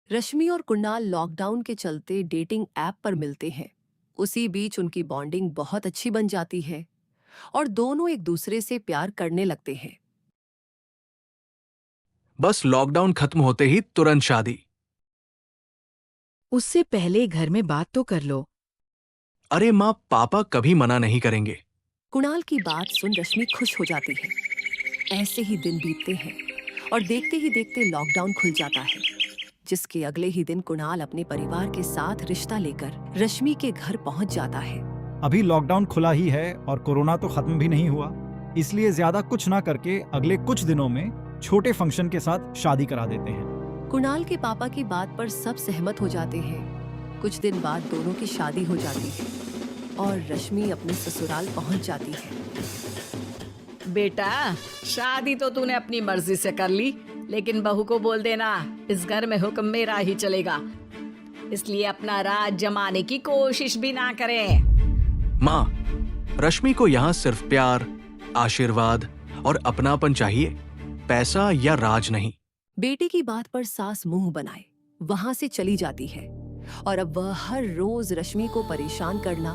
रश्मि और कुणाल लॉकडाउन के चलते डेटिंग ऐप पर मिलते हैं। उसी बीच उनकी बॉन्डिंग बहुत अच्छी बन जाती है और दोनों एक दूसरे से प्यार करने लगते हैं। बस लॉकडाउन खत्म होते ही तुरंत शादी। उससे पहले घर में बात तो कर लो। अरे माँ, पापा कभी मना नहीं करेंगे। कुणाल की बात सुन रश्मि खुश हो जाती है। ऐसे ही दिन बीतते हैं और देखते ही देखते लॉकडाउन खुल जाता है, जिसके अगले ही दिन कुणाल अपने परिवार के साथ रिश्ता लेकर रश्मि के घर पहुंच जाता है। अभी लॉकडाउन खुला ही है और कोरोना तो खत्म भी नहीं हुआ, इसलिए ज्यादा कुछ ना करके अगले कुछ दिनों में छोटे फंक्शन के साथ शादी करा देते हैं। कुणाल के पापा की बात पर सब सहमत हो जाते हैं। कुछ दिन बाद दोनों की शादी हो जाती है और रश्मि अपने ससुराल पहुंच जाती है। बेटा, शादी तो तूने अपनी मर्जी से कर ली, लेकिन बहू को बोल देना इस घर में हुक्म मेरा ही चलेगा, इसलिए अपना राज जमाने की कोशिश भी ना करें। माँ, रश्मि को यहाँ सिर्फ प्यार, आशीर्वाद और अपनापन चाहिए, पैसा या राज नहीं। बेटे की बात पर सास मुंह बनाए वहां से चली जाती है और अब वह हर रोज रश्मि को परेशान करना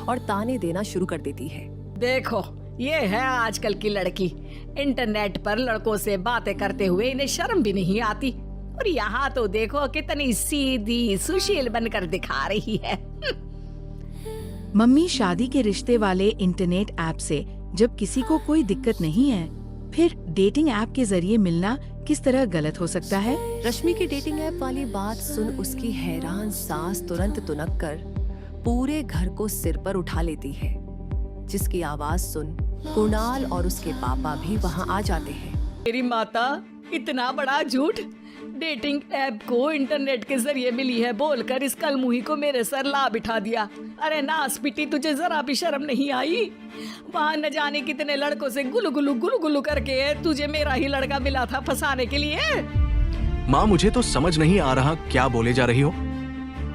और ताने देना शुरू कर देती है। देखो, ये है आजकल की लड़की, इंटरनेट पर लड़कों से बातें करते हुए इन्हें शर्म भी नहीं आती, और यहाँ तो देखो कितनी सीधी सुशील बनकर दिखा रही है। मम्मी, शादी के रिश्ते वाले इंटरनेट ऐप से जब किसी को कोई दिक्कत नहीं है, फिर डेटिंग ऐप के जरिए मिलना किस तरह गलत हो सकता है? रश्मि की डेटिंग ऐप वाली बात सुन उसकी हैरान सास तुरंत तुनक कर पूरे घर को सिर पर उठा लेती है, जिसकी आवाज सुन कुणाल और उसके पापा भी वहां आ जाते हैं। मेरी माता, इतना बड़ा झूठ! डेटिंग ऐप को इंटरनेट के जरिए मिली है बोलकर इस कलमुही को मेरे सर ला बिठा दिया। अरे नास पिटी, तुझे जरा भी शर्म नहीं आई? वहाँ न जाने कितने लड़कों से गुलु गुलु करके तुझे मेरा ही लड़का मिला था फंसाने के लिए। माँ, मुझे तो समझ नहीं आ रहा क्या बोले जा रही हो।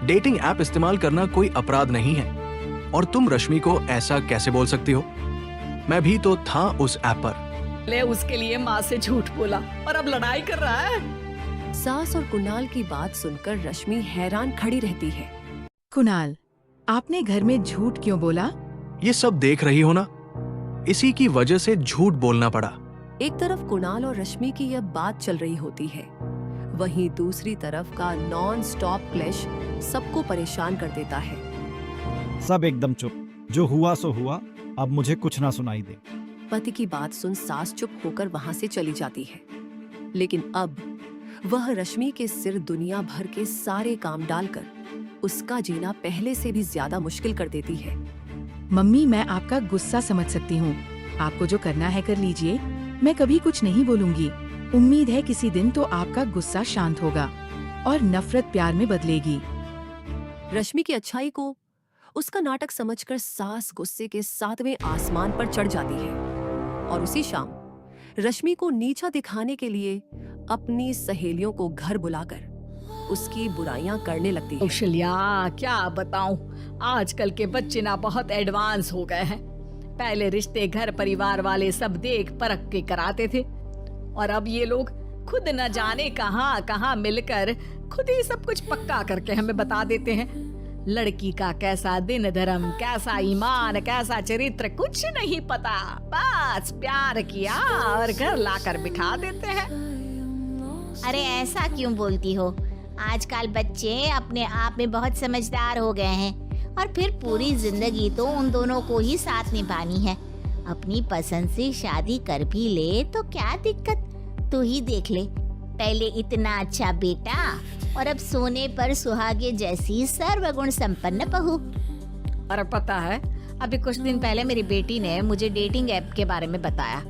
डेटिंग ऐप इस्तेमाल करना कोई अपराध नहीं है, और तुम रश्मि को ऐसा कैसे बोल सकती हो? मैं भी तो था उस ऐप पर। ले, उसके लिए माँ से झूठ बोला और अब लड़ाई कर रहा है। सास और कुणाल की बात सुनकर रश्मि हैरान खड़ी रहती है। कुणाल, आपने घर में झूठ क्यों बोला? ये सब देख रही हो ना, इसी की वजह से झूठ बोलना पड़ा। एक तरफ कुणाल और रश्मि की यह बात चल रही होती है, वहीं दूसरी तरफ का नॉन स्टॉप क्लैश सबको परेशान कर देता है। सब एकदम चुप, जो हुआ सो हुआ, अब मुझे कुछ ना सुनाई दे। पति की बात सुन सास चुप होकर वहां से चली जाती है, लेकिन अब वह रश्मि के सिर दुनिया भर के सारे काम डालकर उसका जीना पहले से भी ज्यादा मुश्किल कर देती है। मम्मी, मैं आपका गुस्सा समझ सकती हूँ। आपको जो करना है कर लीजिए, मैं कभी कुछ नहीं बोलूंगी। उम्मीद है किसी दिन तो आपका गुस्सा शांत होगा और नफरत प्यार में बदलेगी। रश्मि की अच्छाई को उसका नाटक समझकर सास गुस्से के 7वें आसमान पर चढ़ जाती है और उसी शाम रश्मि को नीचा दिखाने के लिए अपनी सहेलियों को घर बुलाकर उसकी बुराइयां करने लगती है। कौशल्या, क्या बताऊं, आजकल के बच्चे ना बहुत एडवांस हो गए हैं। पहले रिश्ते घर परिवार वाले सब देख परख के कराते थे, और अब ये लोग खुद न जाने कहां कहां मिलकर खुद ही सब कुछ पक्का करके हमें बता देते हैं। लड़की का कैसा दिन धर्म, कैसा ईमान, कैसा चरित्र कुछ नहीं पता, बस प्यार किया और घर लाकर बिठा देते हैं। अरे ऐसा क्यों बोलती हो? आजकल बच्चे अपने आप में बहुत समझदार हो गए हैं, और फिर पूरी जिंदगी तो उन दोनों को ही साथ निभानी है। अपनी पसंद से शादी कर भी ले तो क्या दिक्कत? तू ही देख ले, पहले इतना अच्छा बेटा और अब सोने पर सुहागे जैसी सर्वगुण संपन्न बहू। और पता है, अभी कुछ दिन पहले मेरी बेटी ने मुझे डेटिंग ऐप के बारे में बताया,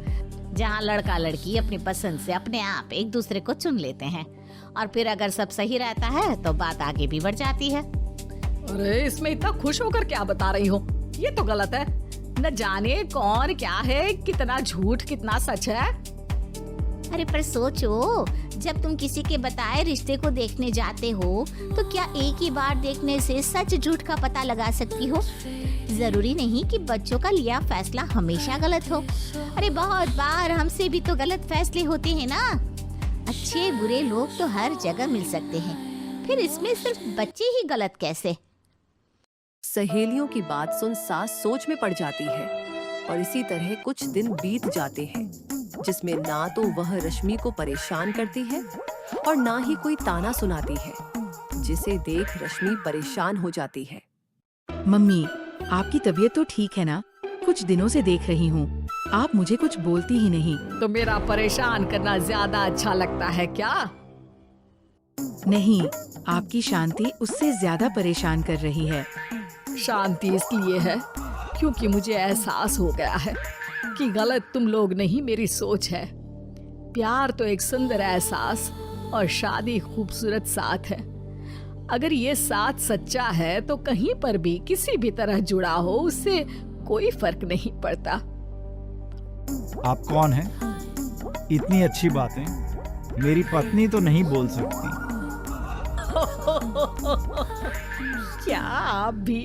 जहाँ लड़का लड़की अपनी पसंद से अपने आप एक दूसरे को चुन लेते हैं, और फिर अगर सब सही रहता है तो बात आगे भी बढ़ जाती है। अरे इसमें इतना खुश होकर क्या बता रही हो? ये तो गलत है। न जाने कौन क्या है, कितना झूठ कितना सच है। अरे पर सोचो, जब तुम किसी के बताए रिश्ते को देखने जाते हो तो क्या एक ही बार देखने से सच झूठ का पता लगा सकती हो? जरूरी नहीं कि बच्चों का लिया फैसला हमेशा गलत हो। अरे बहुत बार हमसे भी तो गलत फैसले होते हैं ना। अच्छे बुरे लोग तो हर जगह मिल सकते हैं, फिर इसमें सिर्फ बच्चे ही गलत कैसे? सहेलियों की बात सुन सास सोच में पड़ जाती है और इसी तरह कुछ दिन बीत जाते हैं जिसमें ना तो वह रश्मि को परेशान करती है और ना ही कोई ताना सुनाती है, जिसे देख रश्मि परेशान हो जाती है। मम्मी, आपकी तबीयत तो ठीक है ना? कुछ दिनों से देख रही हूँ, आप मुझे कुछ बोलती ही नहीं। तो मेरा परेशान करना ज्यादा अच्छा लगता है क्या? नहीं, आपकी शांति उससे ज्यादा परेशान कर रही है। शांति इसलिए है क्योंकि मुझे एहसास हो गया है कि गलत तुम लोग नहीं, मेरी सोच है। प्यार तो एक सुंदर एहसास और शादी खूबसूरत साथ है। अगर ये साथ सच्चा है तो कहीं पर भी किसी भी तरह जुड़ा हो, उससे कोई फर्क नहीं पड़ता। आप कौन हैं? इतनी अच्छी बातें मेरी पत्नी तो नहीं बोल सकती। क्या आप भी?